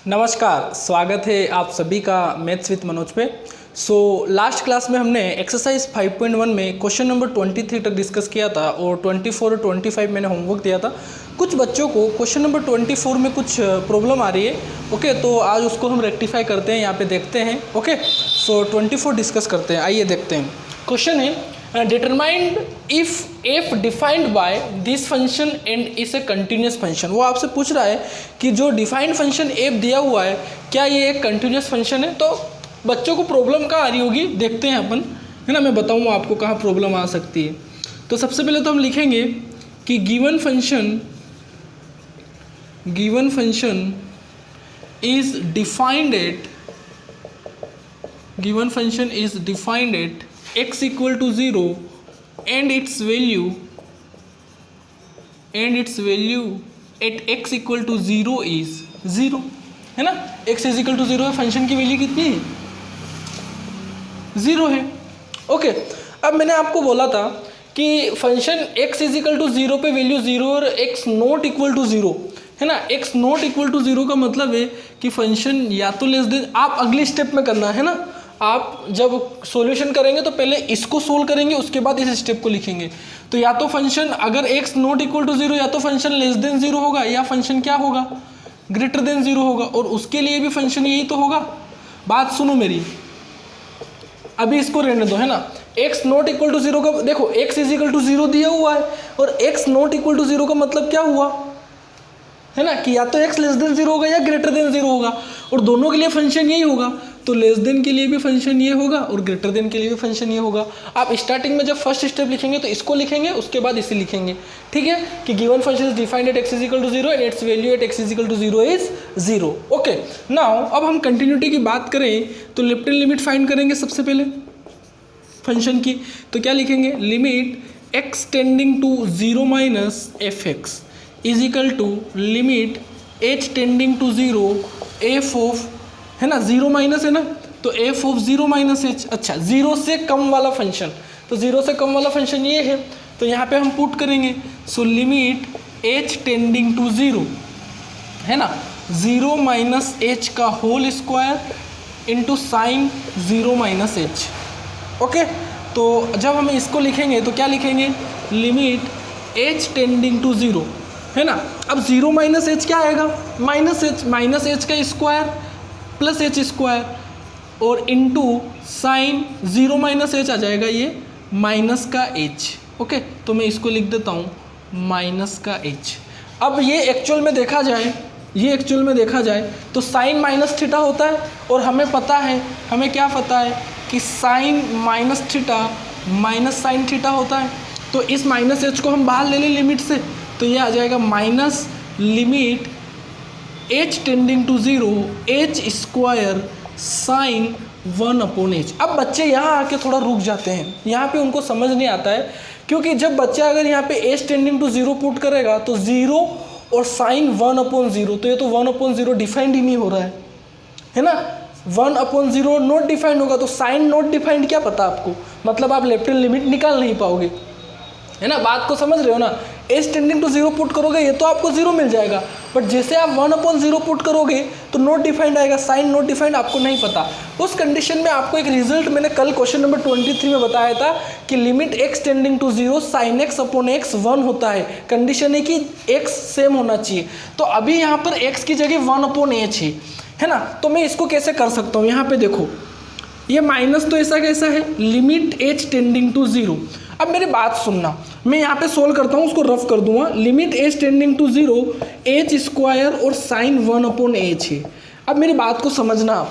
नमस्कार, स्वागत है आप सभी का मैथ्स विद मनोज पे। लास्ट क्लास में हमने एक्सरसाइज 5.1 में क्वेश्चन नंबर 23 तक डिस्कस किया था और 24 और 25 मैंने होमवर्क दिया था। कुछ बच्चों को क्वेश्चन नंबर 24 में कुछ प्रॉब्लम आ रही है। ओके, तो आज उसको हम रेक्टिफाई करते हैं, यहाँ पे देखते हैं। ओके, 24 डिस्कस करते हैं। आइए देखते हैं। क्वेश्चन है determined if F defined by this function and is a continuous function. वो आपसे पूछ रहा है कि जो डिफाइंड फंक्शन एफ दिया हुआ है क्या ये एक कंटिन्यूस फंक्शन है। तो बच्चों को प्रॉब्लम कहाँ आ रही होगी देखते हैं अपन, है ना। मैं बताऊँगा आपको कहाँ प्रॉब्लम आ सकती है। तो सबसे पहले तो हम लिखेंगे कि given function is defined at x equal to 0 and its value at x equal to 0 is 0, है ना। x is equal to 0 है, फंक्शन की वैल्यू कितनी है? 0 है। ओके, अब मैंने आपको बोला था कि function x is equal to 0 पे वैल्यू 0 और x नॉट इक्वल टू 0, है ना। x नॉट इक्वल टू 0 का मतलब है कि फंक्शन या तो लेस देन, आप अगली स्टेप में करना है ना। आप जब सॉल्यूशन करेंगे तो पहले इसको सोल्व करेंगे, उसके बाद इस स्टेप को लिखेंगे। तो या तो फंक्शन अगर x नॉट इक्वल टू 0 या तो फंक्शन लेस देन 0 होगा या फंक्शन क्या होगा, ग्रेटर देन 0 होगा। और उसके लिए भी फंक्शन यही तो होगा। बात सुनो मेरी, अभी इसको रहने दो, है ना। x नॉट इक्वल टू 0 का देखो, x इज इक्वल टू 0 दिया हुआ है और x नॉट इक्वल टू 0 का मतलब क्या हुआ, है ना, कि या तो x लेस देन 0 होगा या ग्रेटर देन 0 होगा। और दोनों के लिए फंक्शन यही होगा। तो लेस देन के लिए भी फंक्शन ये होगा और ग्रेटर देन के लिए भी फंक्शन ये होगा। आप स्टार्टिंग में जब फर्स्ट स्टेप लिखेंगे तो इसको लिखेंगे, उसके बाद इसे लिखेंगे। ठीक है, कि given function is defined at x is equal to 0 and its value at x is equal to 0 is 0। Okay, now अब हम कंटिन्यूटी की बात करें तो लेफ्ट हैंड लिमिट फाइंड करेंगे सबसे पहले फंक्शन की। तो क्या लिखेंगे, limit x tending to 0 minus f x is equal to limit h tending to 0 F of, है ना, 0 माइनस है ना, तो एफ ऑफ 0 माइनस एच। अच्छा, 0 से कम वाला फंक्शन, तो 0 से कम वाला फंक्शन ये है, तो यहाँ पे हम पुट करेंगे। So limit h tending to 0, है ना, 0 माइनस एच का whole square into sine 0 minus H. Okay, तो जब हम इसको लिखेंगे तो क्या लिखेंगे, लिमिट h टेंडिंग टू 0, है ना। अब 0 माइनस एच क्या आएगा, माइनस एच का स्क्वायर प्लस एच स्क्वायर और इंटू साइन 0 माइनस एच आ जाएगा ये माइनस का एच। ओके, तो मैं इसको लिख देता हूँ माइनस का एच। अब ये एक्चुअल में देखा जाए तो साइन माइनस थीटा होता है और हमें पता है, हमें क्या पता है कि sine minus theta minus sine theta होता है। तो इस माइनस एच को हम बाहर ले लें लिमिट से, तो ये आ जाएगा minus limit h tending to 0 h square sine 1/h। अब बच्चे यहाँ आके थोड़ा रुक जाते हैं, यहाँ पे उनको समझ नहीं आता है, क्योंकि जब बच्चा अगर यहाँ पे h टेंडिंग टू 0 पुट करेगा तो 0 और साइन 1/0, तो ये तो 1/0 डिफाइंड ही नहीं हो रहा है ना। 1/0 नॉट डिफाइंड होगा तो साइन नॉट डिफाइंड क्या पता आपको, मतलब आप लेफ्ट हैंड लिमिट निकाल नहीं पाओगे, है ना। बात को समझ रहे हो ना। h टेंडिंग टू 0 पुट करोगे ये तो आपको 0 मिल जाएगा, बट जैसे आप 1/0 पुट करोगे तो नॉट डिफाइंड आएगा, साइन नॉट डिफाइंड आपको नहीं पता। उस कंडीशन में आपको एक रिजल्ट मैंने कल क्वेश्चन नंबर 23 में बताया था कि limit x tending to 0 sine x upon x 1 होता है। कंडीशन है कि x सेम होना चाहिए। तो अभी यहाँ पर x की जगह 1/h है ना। तो मैं इसको कैसे कर सकता हूँ, यहाँ पे देखो, ये माइनस तो ऐसा कैसा है, लिमिट h टेंडिंग टू 0। अब मेरी बात सुनना, मैं यहाँ पे सोल्व करता हूँ, उसको रफ कर दूंगा। Limit h tending to 0 h square और साइन 1/h है। अब मेरी बात को समझना,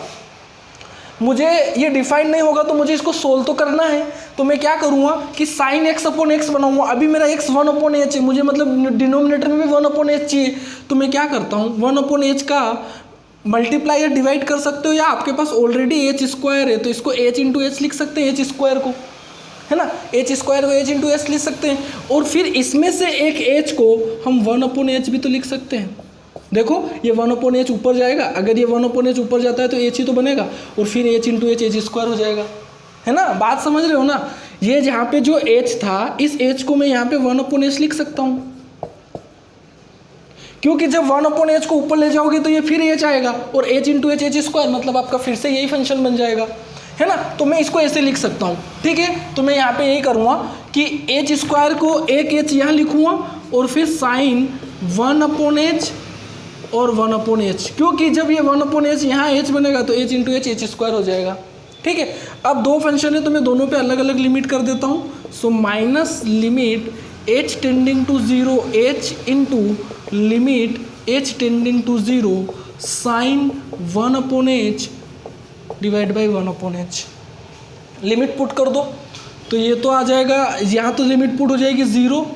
मुझे ये डिफाइन नहीं होगा तो मुझे इसको सोल्व तो करना है। तो मैं क्या करूँगा कि साइन x/x बनाऊंगा। अभी मेरा x 1/h है, मुझे मतलब डिनोमिनेटर में भी 1/h चाहिए। तो मैं क्या करता हूँ, 1/h का मल्टीप्लाई या डिवाइड कर सकते हो, या आपके पास ऑलरेडी h स्क्वायर है तो इसको h इंटू एच लिख सकते हैं, h स्क्वायर को, है ना, h स्क्वायर को h इंटू एच लिख सकते हैं। और फिर इसमें से एक h को हम 1/h भी तो लिख सकते हैं। देखो ये 1/h ऊपर जाएगा, अगर ये 1/h ऊपर जाता है तो h ही तो बनेगा, और फिर h into H h square हो जाएगा, है ना। बात समझ रहे हो ना। ये जहाँ पे जो h था, इस h को मैं यहाँ पे 1/h लिख सकता हूँ, क्योंकि जब 1/h को ऊपर ले जाओगे तो ये फिर h आएगा और h into H H square, मतलब आपका फिर से यही फंक्शन बन जाएगा, है ना। तो मैं इसको ऐसे लिख सकता हूँ, ठीक है। तो मैं यहाँ पे यही करूँगा कि एच स्क्वायर को एक h यहाँ लिखूँगा और फिर साइन 1/h और 1/h, क्योंकि जब ये 1/h यहाँ h बनेगा तो h इंटू एच स्क्वायर हो जाएगा, ठीक है। अब दो फंक्शन है तो मैं दोनों पे अलग अलग लिमिट कर देता हूँ। So minus limit h tending to 0 h into limit h tending to 0 sine 1/h divide by 1/h। Limit put कर दो तो ये तो आ जाएगा, यहाँ तो लिमिट पुट हो जाएगी 0,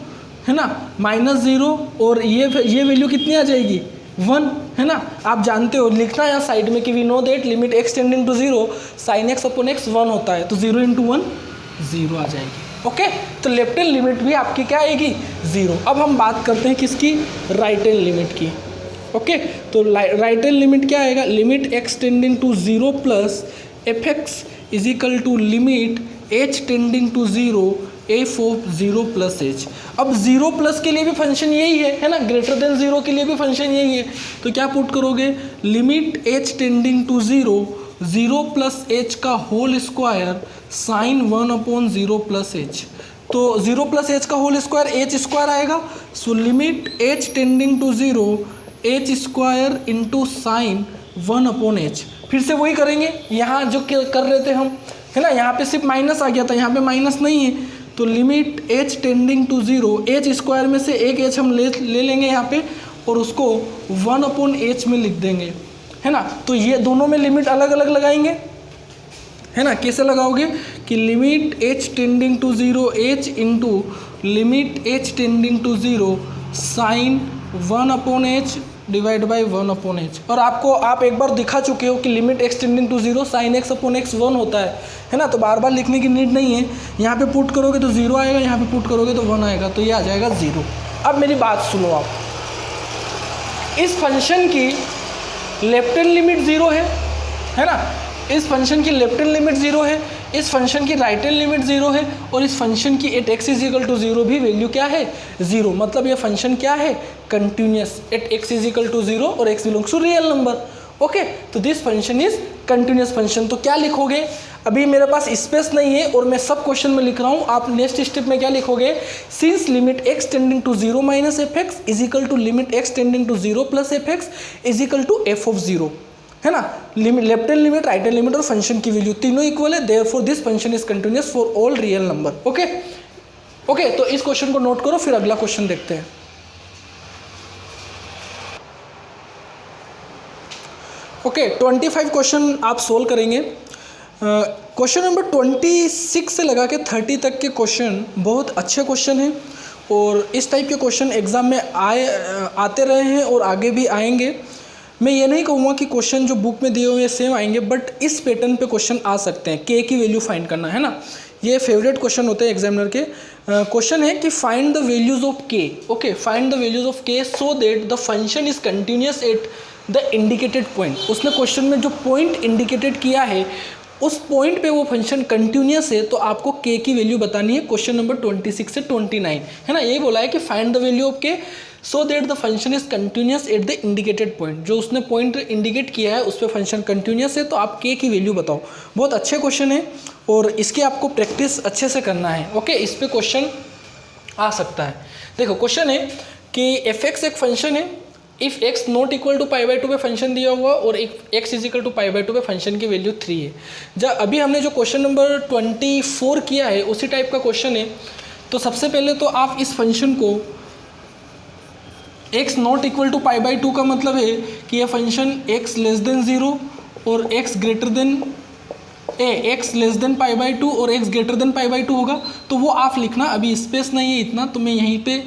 है ना, -0, और ये वैल्यू कितनी आ जाएगी 1, है ना। आप जानते हो लिखना यहाँ साइड में कि we know that limit x tending to 0 sine x upon x 1 होता है, तो 0 इंटू 1 0 आ जाएगी। ओके, तो लेफ्ट हैंड लिमिट भी आपकी क्या आएगी 0। अब हम बात करते हैं किसकी, राइट हैंड लिमिट की। ओके, तो राइट हैंड लिमिट क्या आएगा, limit x tending to 0 plus fx is equal to limit h tending to 0 f of 0 plus h। अब 0 प्लस के लिए भी फंक्शन यही है ना, ग्रेटर देन 0 के लिए भी फंक्शन यही है, तो क्या पुट करोगे, limit h tending to 0 plus h का whole square sine 1/0 plus h। तो 0 प्लस h का होल स्क्वायर h स्क्वायर आएगा, so limit h tending to 0 h square into sine 1/h। फिर से वही करेंगे, यहाँ जो कर रहे थे हम, है ना, यहाँ पे सिर्फ माइनस आ गया था, यहाँ पे माइनस नहीं है, तो limit h tending to 0 h square में से एक h हम ले लेंगे यहाँ पे और उसको 1/h में लिख देंगे, है ना। तो ये दोनों में लिमिट अलग अलग लगाएंगे, है ना। कैसे लगाओगे कि limit h tending to 0 h into limit h tending to 0 sine 1/h divide by 1/h। और आप एक बार दिखा चुके हो कि limit x tending to 0 sine x upon x 1 होता है ना, तो बार बार लिखने की नीड नहीं है। यहाँ पे पुट करोगे तो 0 आएगा, यहाँ पे पुट करोगे तो 1 आएगा, तो ये आ जाएगा 0। अब मेरी बात सुनो आप, इस फंक्शन की लेफ्ट हैंड लिमिट 0 है ना, इस फंक्शन की लेफ्ट हैंड लिमिट 0 है, इस फंक्शन की राइट हैंड लिमिट 0 है, और इस फंक्शन की at x is equal to 0 भी वैल्यू क्या है 0। मतलब ये फंक्शन क्या है, continuous at x is equal to 0 और x belongs to real number. Okay, तो this function is continuous function. तो क्या लिखोगे, अभी मेरे पास स्पेस नहीं है और मैं सब क्वेश्चन में लिख रहा हूँ, आप नेक्स्ट स्टेप में क्या लिखोगे, since limit x tending to 0 minus fx is equal to limit x tending to 0 plus fx is equal to f of 0, है ना। Limit left hand limit, right hand limit और फंक्शन की value तीनों equal है, therefore this function is continuous for all real number. Okay, तो इस question को note करो, फिर अगला क्वेश्चन देखते हैं। ओके, 25 क्वेश्चन आप सोल्व करेंगे। क्वेश्चन नंबर 26 से लगा के 30 तक के क्वेश्चन बहुत अच्छे क्वेश्चन हैं और इस टाइप के क्वेश्चन एग्जाम में आते रहे हैं और आगे भी आएंगे। मैं ये नहीं कहूँगा कि क्वेश्चन जो बुक में दिए हुए हैं सेम आएंगे, बट इस पैटर्न पे क्वेश्चन आ सकते हैं। के की वैल्यू फाइंड करना है ना, ये फेवरेट क्वेश्चन होते हैं एग्जामिनर के। क्वेश्चन है कि find the values of K. Okay, find the values of K so that the function is continuous at the indicated point. उसने क्वेश्चन में जो पॉइंट इंडिकेटेड किया है उस पॉइंट पे वो फंक्शन कंटिन्यूअस है, तो आपको के की वैल्यू बतानी है। क्वेश्चन नंबर 26 से 29, है ना, यही बोला है कि find the value of K so that the function is continuous at the indicated point. जो उसने पॉइंट इंडिकेट किया है उस पर फंक्शन कंटिन्यूअस है, तो आप के की वैल्यू बताओ। बहुत अच्छे क्वेश्चन है और इसकी आपको प्रैक्टिस अच्छे से करना है। ओके, इस पर क्वेश्चन आ सकता है। देखो, क्वेश्चन है कि एफ एक्स एक फंक्शन है, if x not equal to π/2 पे फंक्शन दिया हुआ और x इज इक्वल टू π/2 पे फंक्शन की वैल्यू 3 है। जब अभी हमने जो क्वेश्चन नंबर 24 किया है उसी टाइप का क्वेश्चन है। तो सबसे पहले तो आप इस फंक्शन को x नॉट इक्वल टू π/2 का मतलब है कि यह फंक्शन x लेस देन 0 और x greater than x less than π/2 और x ग्रेटर देन π/2 होगा। तो वो आप लिखना, अभी स्पेस नहीं है इतना, तो मैं यहीं पे,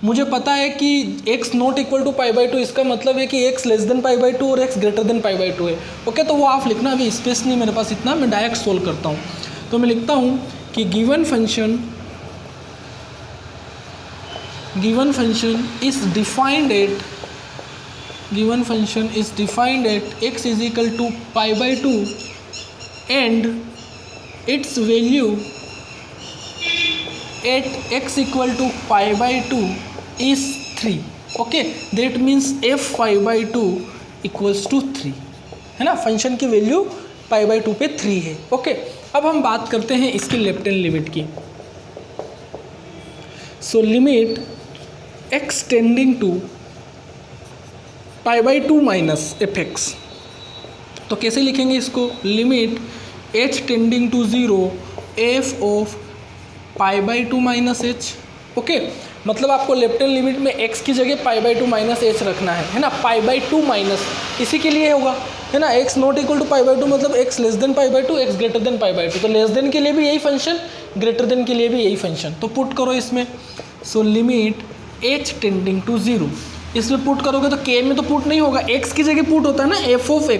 मुझे पता है कि x नॉट इक्वल टू π/2 इसका मतलब है कि x लेस देन π/2 और x ग्रेटर देन π/2 है। ओके, तो वो आप लिखना, अभी स्पेस नहीं मेरे पास इतना, मैं डायरेक्ट सोल्व करता हूँ। तो मैं लिखता हूँ कि given function is defined at x is equal to π/2 and its value at x equal to π/2 is 3। Okay, that means F pi by two equals to 3, है ना। फंक्शन की वैल्यू पाई बाई टू पे 3 है। Okay, अब हम बात करते हैं इसकी लेफ्ट हैंड लिमिट की। So limit x tending to pi by two minus f x, तो कैसे लिखेंगे इसको, limit h tending to 0 F of pi by two minus H. Okay, मतलब आपको लेफ्ट हैंड लिमिट में x की जगह pi by two minus h रखना है ना। पाई बाई टू माइनस इसी के लिए होगा, है ना, x not equal to pi by two मतलब x less than pi by two, x greater than pi by two. तो लेस देन के लिए भी यही फंक्शन, ग्रेटर देन के लिए भी यही फंक्शन, तो पुट करो इसमें। So limit h tending to 0, इसमें पुट करोगे तो k में तो पुट नहीं होगा, x की जगह पुट होता है ना, f ऑफ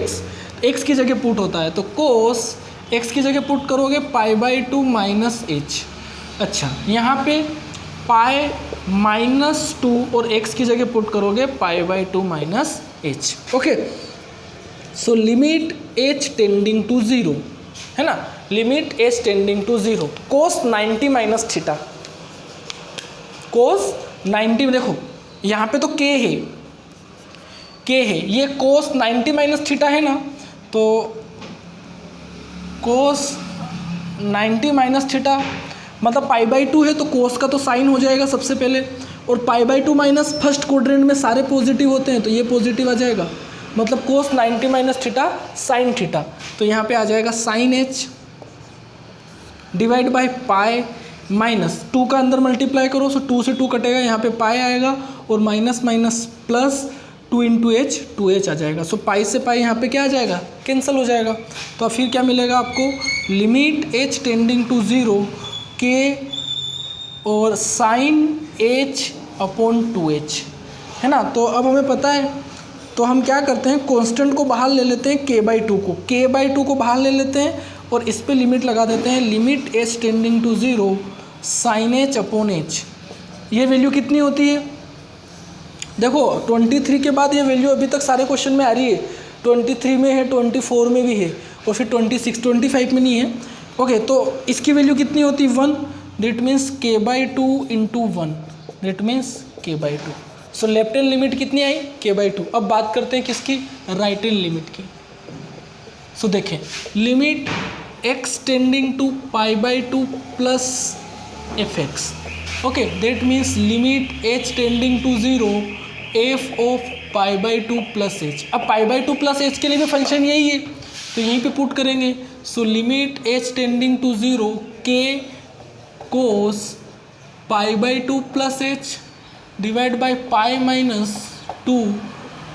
x की जगह पुट होता है, तो कोस x की जगह पुट करोगे pi by two minus H. अच्छा, यहाँ पे पाई माइनस टू और x की जगह पुट करोगे pi by two minus H. Okay, so limit h tending to 0, है ना, limit h tending to 0 cos 90 minus theta, cos 90, देखो यहाँ पे तो k है, ये कोस 90 माइनस थीटा है ना, तो कोस 90 माइनस थीटा मतलब पाई बाई टू है, तो कोस का तो साइन हो जाएगा सबसे पहले, और पाई by two minus first quadrant में सारे पॉजिटिव होते हैं, तो ये पॉजिटिव आ जाएगा, मतलब cos 90 minus theta sine theta, तो यहाँ पे आ जाएगा sine h divide by pi minus two का अंदर मल्टीप्लाई करो, सो 2 से 2 कटेगा, यहाँ पे पाई आएगा और minus minus plus 2 into H, 2h आ जाएगा। सो पाई से पाई यहाँ पे क्या आ जाएगा, कैंसिल हो जाएगा। तो फिर क्या मिलेगा आपको, limit h tending to 0 k और साइन h अपॉन 2h, है ना। तो अब हमें पता है, तो हम क्या करते हैं, कांस्टेंट को बाहर ले लेते हैं, k बाई टू को बाहर ले लेते हैं और इस पे लिमिट लगा देते हैं, limit h tending to 0 sine h upon h। ये वैल्यू कितनी होती है, देखो 23 के बाद ये वैल्यू अभी तक सारे क्वेश्चन में आ रही है, 23 में है, 24 में भी है, और फिर 26, 25 में नहीं है। ओके, तो इसकी वैल्यू कितनी होती है, 1, that means k by two into 1, that means k by two. So left hand limit कितनी आई, k बाई टू। अब बात करते हैं किसकी, राइट हैंड लिमिट की। सो देखें, limit x tending to pi by two plus F X, okay, that means limit h tending to 0 F of pi by two plus H. अब pi by two plus H के लिए भी function यही है, तो यहीं पे पुट करेंगे। So limit h tending to 0 k cos pi by two plus h divide by pi minus 2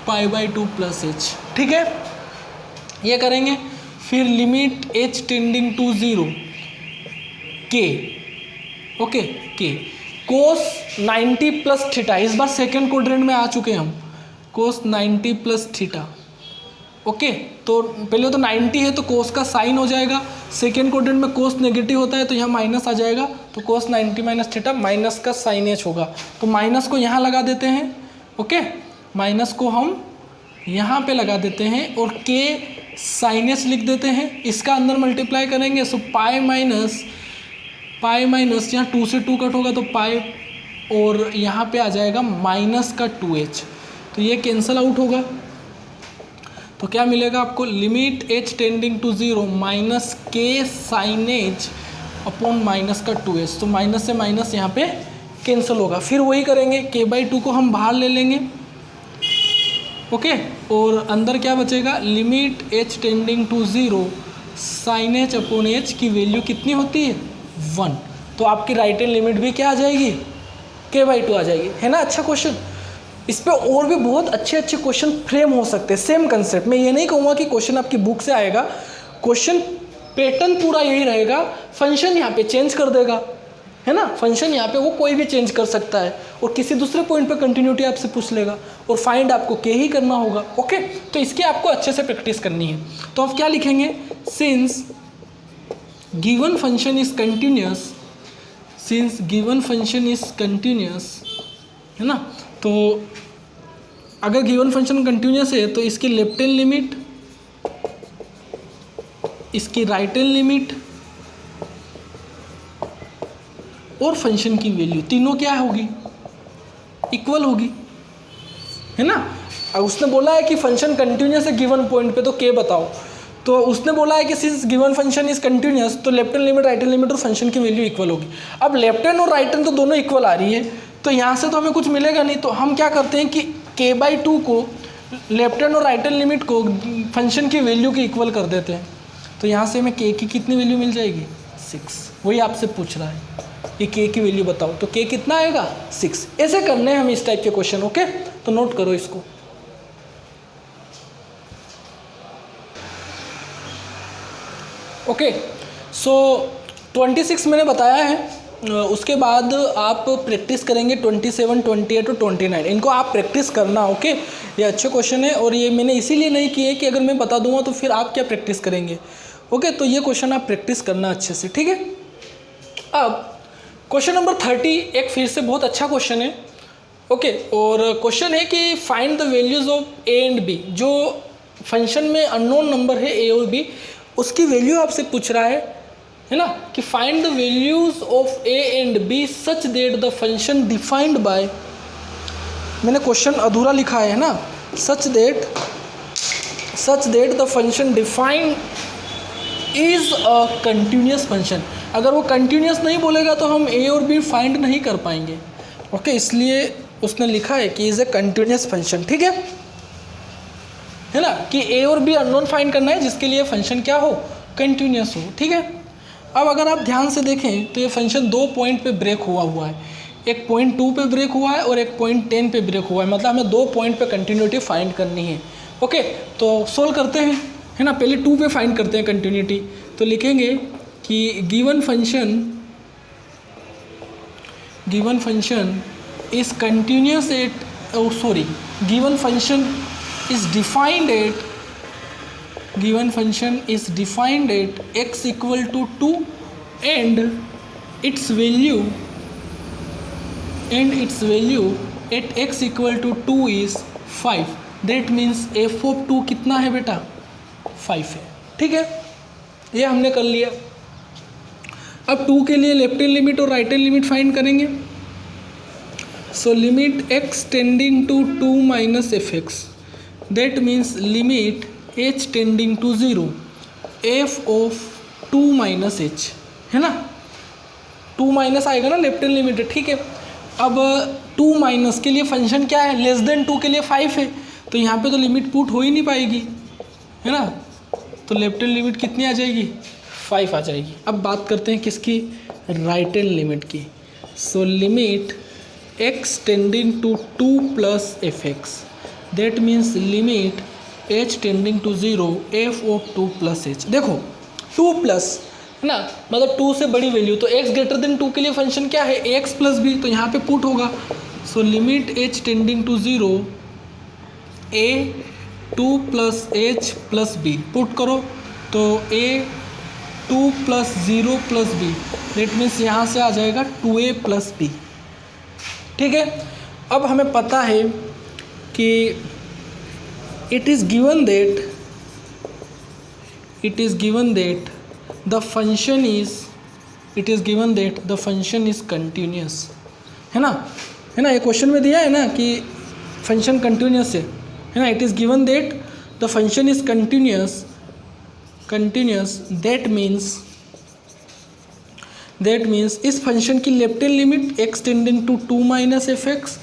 pi by two plus h, ठीक है, ये करेंगे। फिर limit h tending to 0 k, okay, k cos 90 plus theta, इस बार second quadrant में आ चुके हैं हम, कोस 90 प्लस थीटा। ओके, तो पहले तो 90 है तो कोस का साइन हो जाएगा, सेकेंड क्वाड्रेंट में कोस नेगेटिव होता है तो यहाँ माइनस आ जाएगा, तो कोस 90 माइनस थीटा माइनस का साइन एच होगा, तो माइनस को यहाँ लगा देते हैं। ओके, माइनस को हम यहाँ पे लगा देते हैं और के साइन एच लिख देते हैं, इसका अंदर मल्टीप्लाई करेंगे, सो पाई माइनस यहाँ 2 से 2 कट होगा तो पाई, और यहाँ पे आ जाएगा माइनस का 2h, तो ये कैंसल आउट होगा। तो क्या मिलेगा आपको, limit h tending to 0 minus k sine h upon minus का 2h, तो माइनस से माइनस यहाँ पे कैंसिल होगा। फिर वही करेंगे, k बाई टू को हम बाहर ले लेंगे, ओके, और अंदर क्या बचेगा, limit h tending to 0 sine h upon h की वैल्यू कितनी होती है, 1, तो आपकी राइट हैंड लिमिट भी क्या आ जाएगी, k बाई टू आ जाएगी, है ना। अच्छा क्वेश्चन, इस पे और भी बहुत अच्छे क्वेश्चन फ्रेम हो सकते हैं सेम कंसेप्ट में। ये नहीं कहूँगा कि क्वेश्चन आपकी बुक से आएगा, क्वेश्चन पैटर्न पूरा यही रहेगा, फंक्शन यहाँ पे चेंज कर देगा, है ना, फंक्शन यहाँ पे वो कोई भी चेंज कर सकता है और किसी दूसरे पॉइंट पे कंटिन्यूटी आपसे पूछ लेगा और फाइंड आपको के ही करना होगा। ओके, तो इसकी आपको अच्छे से प्रैक्टिस करनी है। तो अब क्या लिखेंगे, since given function is continuous, since given function is continuous, है ना, तो अगर गिवन फंक्शन कंटिन्यूस है तो इसकी लेफ्ट हैंड लिमिट, इसकी राइट हैंड लिमिट और फंक्शन की वैल्यू तीनों क्या होगी, इक्वल होगी, है ना। अब उसने बोला है कि फंक्शन कंटिन्यूस है गिवन पॉइंट पे, तो के बताओ। तो उसने बोला है कि since given function is continuous, तो left hand limit right hand limit और फंक्शन की वैल्यू इक्वल होगी। अब लेफ्ट हैंड और राइट हैंड तो दोनों इक्वल आ रही है, तो यहाँ से तो हमें कुछ मिलेगा नहीं। तो हम क्या करते हैं कि k/2 को लेफ्ट हैंड और राइट हैंड लिमिट को फंक्शन की वैल्यू के इक्वल कर देते हैं। तो यहाँ से हमें k की कितनी वैल्यू मिल जाएगी? 6। वही आपसे पूछ रहा है कि k की वैल्यू बताओ, तो k कितना आएगा? 6। ऐसे करने हैं हम इस टाइप के क्वेश्चन। ओके, तो नोट करो इसको। ओके, सो 26 मैंने बताया है। उसके बाद आप प्रैक्टिस करेंगे 27, 28 और 29। इनको आप प्रैक्टिस करना। ओके, ये अच्छे क्वेश्चन है और ये मैंने इसीलिए नहीं किए कि अगर मैं बता दूंगा तो फिर आप क्या प्रैक्टिस करेंगे। ओके, तो ये क्वेश्चन आप प्रैक्टिस करना अच्छे से, ठीक है। अब क्वेश्चन नंबर 30 एक फिर से बहुत अच्छा क्वेश्चन है। ओके, और क्वेश्चन है कि find the values of a and b. जो फंक्शन में अननोन नंबर है ए और बी, उसकी वैल्यू आपसे पूछ रहा है ना, कि find the values of a and b such that the function defined by, मैंने क्वेश्चन अधूरा लिखा है ना, such that the function defined is a continuous function. अगर वो कंटिन्यूस नहीं बोलेगा तो हम ए और बी फाइंड नहीं कर पाएंगे। ओके, इसलिए उसने लिखा है कि इज ए कंटिन्यूस फंक्शन, ठीक है ना, कि ए और बी अननोन फाइंड करना है जिसके लिए फंक्शन क्या हो? कंटिन्यूस हो, ठीक है। अब अगर आप ध्यान से देखें तो ये फंक्शन 2 पॉइंट पे ब्रेक हुआ है। एक पॉइंट 2 पे ब्रेक हुआ है और एक पॉइंट 10 पे ब्रेक हुआ है, मतलब हमें 2 पॉइंट पे कंटिन्यूटी फाइंड करनी है। ओके, तो सोल्व करते हैं, है ना। पहले 2 पे फाइंड करते हैं कंटिन्यूटी। तो लिखेंगे कि given function is continuous eight, given function is defined at x equal to 2 and its value at x equal to 2 is 5. That means f of 2 कितना है बेटा? 5 है, ठीक है। ये हमने कर लिया। अब 2 के लिए लेफ्ट हैंड लिमिट और राइट हैंड लिमिट फाइंड करेंगे। So limit x tending to 2 minus fx, that means limit h tending to 0 f of 2 minus h, है ना। 2 माइनस आएगा ना, लेफ्ट हैंड लिमिट है, ठीक है। अब 2 माइनस के लिए फंक्शन क्या है? लेस देन 2 के लिए 5 है, तो यहाँ पे तो लिमिट पुट हो ही नहीं पाएगी, है ना। तो लेफ्ट हैंड लिमिट कितनी आ जाएगी? 5 आ जाएगी। अब बात करते हैं किसकी? राइट हैंड लिमिट की। So limit x tending to 2 plus fx, that means limit h tending to 0 f of 2 plus h। देखो 2 प्लस, है ना, मतलब 2 से बड़ी वैल्यू, तो x ग्रेटर देन 2 के लिए फंक्शन क्या है? ax प्लस बी, तो यहाँ पे पुट होगा। So limit h tending to 0 a 2 plus h plus b, put करो तो a 2 plus 0 plus b, that means यहाँ से आ जाएगा 2a प्लस b, ठीक है। अब हमें पता है कि it is given that the function is continuous, है ना, ये क्वेश्चन में दिया है ना कि फंक्शन कंटिन्यूस है ना। It is given that the function is continuous, that means इस फंक्शन की left hand limit x tending to 2 minus fx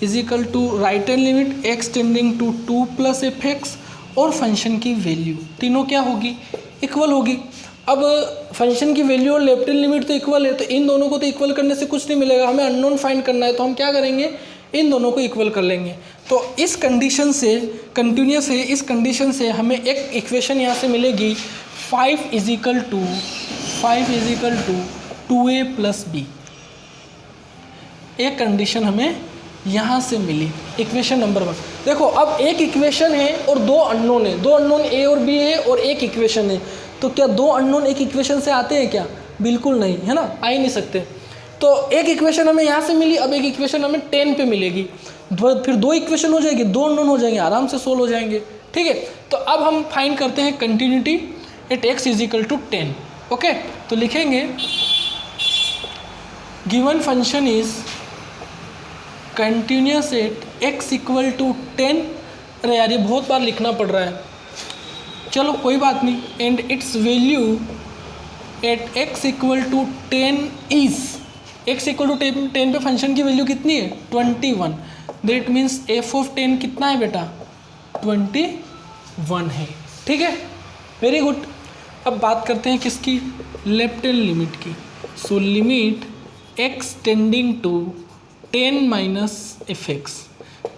is equal to right hand limit x tending to 2 plus fx, और function की value तीनों क्या होगी? Equal होगी। अब function की वैल्यू और लेफ्ट हैंड लिमिट तो इक्वल है, तो इन दोनों को तो इक्वल करने से कुछ नहीं मिलेगा। हमें अननोन फाइंड करना है, तो हम क्या करेंगे? इन दोनों को इक्वल कर लेंगे। तो इस कंडीशन से, कंटिन्यूस है, इस कंडीशन से हमें एक इक्वेशन यहाँ से मिलेगी 5 is equal to 2a plus b. एक कंडीशन हमें यहाँ से मिली, इक्वेशन नंबर 1। देखो अब एक इक्वेशन है और 2 अननोन है, 2 अननोन a और b है और एक इक्वेशन है। तो क्या 2 अननोन एक इक्वेशन से आते हैं क्या? बिल्कुल नहीं, है ना, आ ही नहीं सकते। तो एक इक्वेशन हमें यहाँ से मिली, अब एक इक्वेशन हमें 10 पे मिलेगी, फिर 2 इक्वेशन हो जाएगी, 2 अननोन हो जाएंगे, आराम से सोल्व हो जाएंगे, ठीक है। तो अब हम फाइंड करते हैं continuity at x is equal to 10। Okay, तो लिखेंगे given function is continuous at x equal to 10। अरे यार ये बहुत बार लिखना पड़ रहा है, चलो कोई बात नहीं। And its value at x equal to 10 is, x equal to 10 पे फंक्शन की वैल्यू कितनी है 21। दैट मीन्स एफ ऑफ 10 कितना है बेटा 21 है। ठीक है, वेरी गुड। अब बात करते हैं किसकी, लेफ्ट हैंड लिमिट की। So limit x tending to 10 minus f x,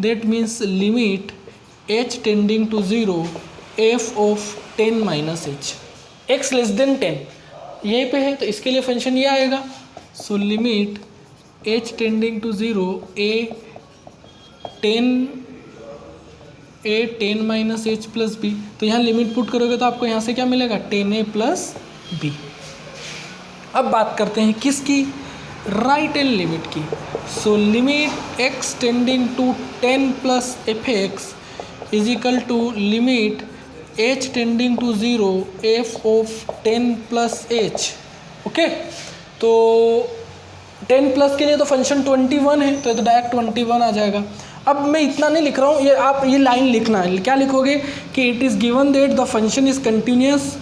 that means limit h tending to 0 F of 10 minus h, x less than 10 यहीं पे है, तो इसके लिए फंक्शन ये आएगा। So limit h tending to 0 a 10 minus h plus b. तो यहाँ लिमिट पुट करोगे तो आपको यहाँ से क्या मिलेगा 10a प्लस बी। अब बात करते हैं किसकी, राइट हैंड लिमिट की। So limit x tending to 10 plus F x is equal to limit h tending to 0 F of 10 plus h. Okay, तो 10 प्लस के लिए तो फंक्शन 21 है, तो डायरेक्ट 21 आ जाएगा। अब मैं इतना नहीं लिख रहा हूँ, ये आप ये लाइन लिखना है। क्या लिखोगे कि it is given that the function is continuous,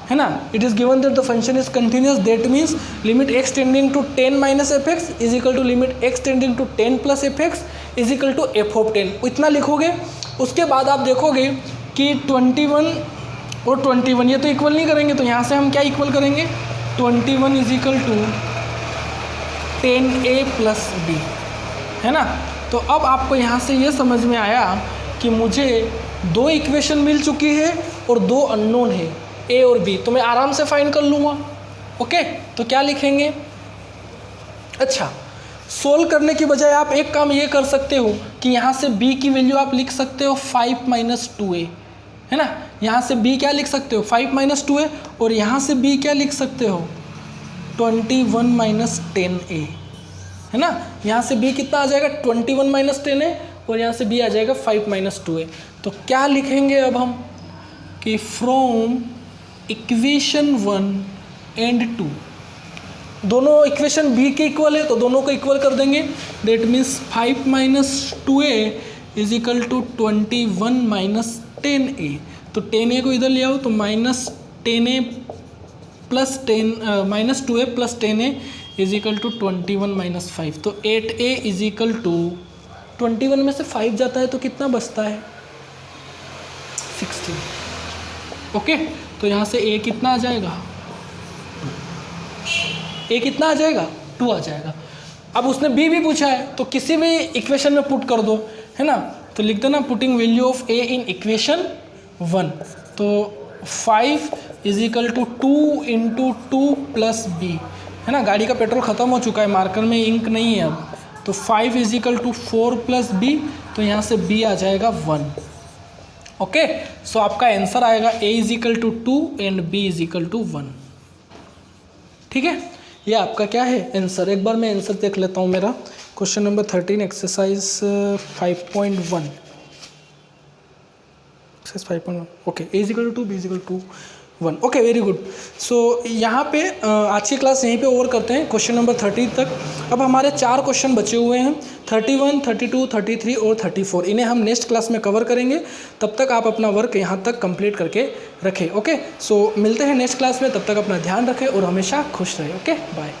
है ना, it is given that the function is continuous, that means limit x tending to 10 minus f x is equal to limit x tending to 10 plus F x is equal to f of 10। इतना लिखोगे। उसके बाद आप देखोगे कि 21 और 21 ये तो इक्वल नहीं करेंगे, तो यहाँ से हम क्या इक्वल करेंगे 21 is equal to 10a plus b, है ना। तो अब आपको यहाँ से ये समझ में आया कि मुझे दो इक्वेशन मिल चुकी है और दो अननोन है a और b, तो मैं आराम से फाइंड कर लूँगा। ओके, तो क्या लिखेंगे, अच्छा सोल्व करने की बजाय आप एक काम ये कर सकते हो कि यहाँ से b की वैल्यू आप लिख सकते हो 5 माइनस 2a, है ना। यहाँ से b क्या लिख सकते हो 5 माइनस 2a, और यहाँ से b क्या लिख सकते हो 21 माइनस 10a, है ना। यहाँ से b कितना आ जाएगा 21 माइनस 10a, और यहाँ से b आ जाएगा 5 माइनस 2a। तो क्या लिखेंगे अब हम कि फ्रॉम इक्वेशन 1 एंड 2, दोनों इक्वेशन b के इक्वल है तो दोनों को इक्वल कर देंगे। That means 5 minus 2a is equal to 21 minus 10a। तो 10a को इधर ले आओ तो minus 10a plus 10 minus 2a plus 10a is equal to 21 minus 5। तो 8a इज इक्वल टू 21 में से 5 जाता है तो कितना बचता है 16। ओके, तो यहाँ से a कितना आ जाएगा, a कितना आ जाएगा 2 आ जाएगा। अब उसने b भी पूछा है तो किसी भी इक्वेशन में पुट कर दो, है ना। तो लिख देना putting value of a in equation 1। तो 5 is equal to 2 into 2 plus b, है ना। गाड़ी का पेट्रोल ख़त्म हो चुका है, मार्कर में इंक नहीं है अब। तो 5 is equal to 4 plus b, तो यहाँ से b आ जाएगा 1। ओके, सो आपका आंसर आएगा a is equal to 2 and b is equal to 1। ठीक है, ये आपका क्या है आंसर। एक बार मैं आंसर देख लेता हूँ मेरा। Question number 13 exercise 5.1, exercise 5.1। Okay, a is equal to 2, b is equal to 1। Okay, very good. So यहाँ पे आज की क्लास यहीं पे ओवर करते हैं क्वेश्चन नंबर 30 तक। अब हमारे 4 क्वेश्चन बचे हुए हैं 31, 32, 33 और 34। इन्हें हम नेक्स्ट क्लास में कवर करेंगे। तब तक आप अपना वर्क यहाँ तक कंप्लीट करके रखें। ओके, सो मिलते हैं नेक्स्ट क्लास में। तब तक अपना ध्यान रखें और हमेशा खुश रहें। Okay, bye.